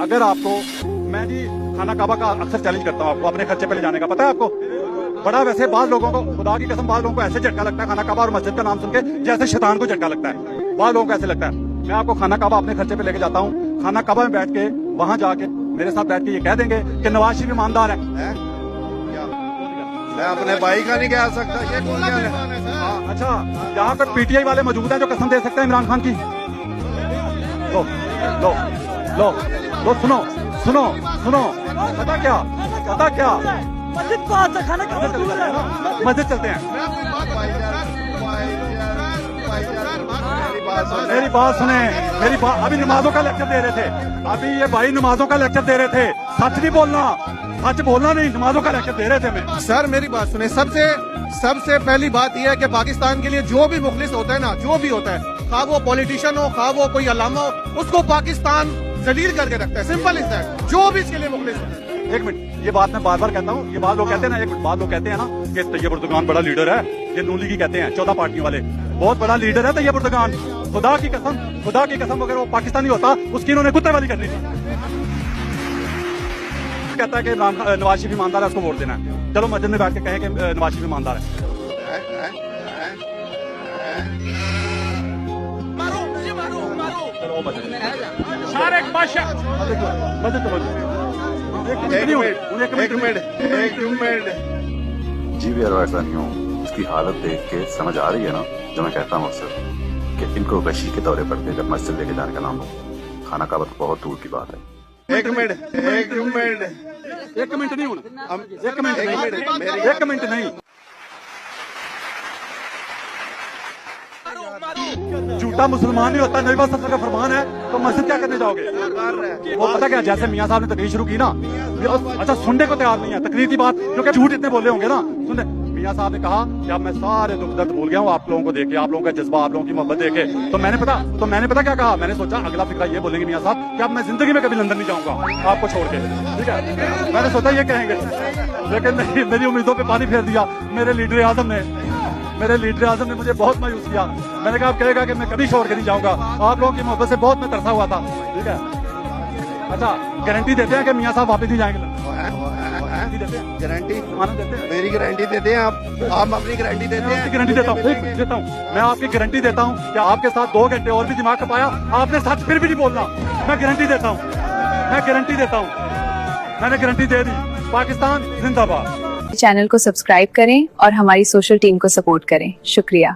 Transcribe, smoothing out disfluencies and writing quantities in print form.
अगर आपको, मैं जी खाना काबा का अक्सर चैलेंज करता हूँ आपको अपने खर्चे पे ले जाने का, पता है आपको? बड़ा वैसे बाद लोगों को, खुदा की कसम, बाद लोगों को ऐसे झटका लगता है खाना काबा और मस्जिद का नाम सुन के जैसे शैतान को झटका लगता है। बाद लोगों को ऐसे लगता है। मैं आपको खाना काबा अपने खर्चे पे लेके जाता हूँ। खाना काबा में बैठ के, वहां जाके मेरे साथ बैठ के ये कह देंगे कि नवाज शरीफ ईमानदार है। मैं अपने भाई का नहीं कह सकता, ये कौन है? अच्छा, यहाँ पर पीटीआई वाले मौजूद हैं जो कसम दे सकते हैं इमरान खान की। लो लो लो लो, सुनो सुनो सुनो, पता क्या, पता क्या, मस्जिद पास है, खाना खाना दूर है। मस्जिद चलते हैं। मेरी बात सुने, मेरी बात, अभी नमाजों का लेक्चर दे रहे थे, अभी ये भाई नमाजों का लेक्चर दे रहे थे। सच नहीं बोलना, सच बोलना नहीं, नमाजों का लेक्चर दे रहे थे मैं। सर मेरी बात सुने, सबसे पहली बात यह है कि पाकिस्तान के लिए जो भी मुखलिस होता है ना, जो भी होता है, खा वो पॉलिटिशियन हो, खा वो कोई अलामा हो, उसको पाकिस्तान जलील करके रखता है। सिंपल इज दैट, जो भी इसके लिए मुखलिस होता है। एक मिनट, ये बात मैं बार बार कहता हूँ, ये बात लोग कहते हैं ना, एक मिनट, बात लोग कहते हैं ना कि तैयब उर्दुगान बड़ा लीडर है, ये नून लीगी कहते हैं 14 पार्टियों वाले, बहुत बड़ा लीडर है तैयब उर्दुगान। खुदा की कसम अगर वो पाकिस्तानी होता उसकी इन्होंने कुत्ते वाली करनी थी। कहता है कि नवाज शरीफ ईमानदार है, उसको वोट देना है। चलो मस्जिद में बैठ के कहें कि नवाज शरीफ ईमानदार है। जी भी ऐसा नहीं हूँ, उसकी हालत देख के समझ आ रही है ना जो मैं कहता हूँ अक्सर कि इनको वशी के दौरे पड़ते जब मस्जिद लेके जाने का नाम हो। खाना काबा तो बहुत दूर की बात है। एक मिनट एक मिनट नहीं होना, एक मिनट नहीं। झूठा मुसलमान नहीं होता, नबी पाक सल्लल्लाहु अलैहि वसल्लम का फरमान है, तो मस्जिद क्या करने जाओगे? वो पता क्या, जैसे मियां साहब ने तकरीर शुरू की ना, अच्छा सुनने को तैयार नहीं है तकरीर की बात, क्योंकि झूठ इतने बोले होंगे ना। सुनने, मियां साहब ने कहा कि अब मैं सारे दुख दर्द भूल गया हूँ आप लोगों को देखे, आप लोगों का जज्बा, आप लोगों की मोहब्बत देखे। तो मैंने पता क्या कहा, मैंने सोचा अगला फिक्रा ये बोलेंगे मियां साहब कि अब मैं जिंदगी में कभी लंदन नहीं जाऊंगा आपको छोड़ के, ठीक है? मैंने सोचा ये कहेंगे, लेकिन मेरी उम्मीदों पे पानी फेर दिया मेरे लीडर आजम ने मुझे बहुत मायूस किया। मैंने कहा आप कहेगा कि मैं कभी छोड़ के नहीं जाऊंगा, आप लोगों की मोहब्बत से बहुत मैं तरसा हुआ था, ठीक है? अच्छा, गारंटी देते हैं कि मियां साहब वापस नहीं जाएंगे? गारंटी माना देते हैं? मेरी गारंटी देते हैं आप अपनी गारंटी देते हैं? गारंटी देता हूँ, मैं आपकी गारंटी देता हूँ कि आपके साथ 2 घंटे और भी दिमाग खपाया आपने, सच फिर भी नहीं बोलना। मैं गारंटी देता हूँ, मैंने गारंटी दे दी। पाकिस्तान जिंदाबाद। चैनल को सब्सक्राइब करें और हमारी सोशल टीम को सपोर्ट करें। शुक्रिया।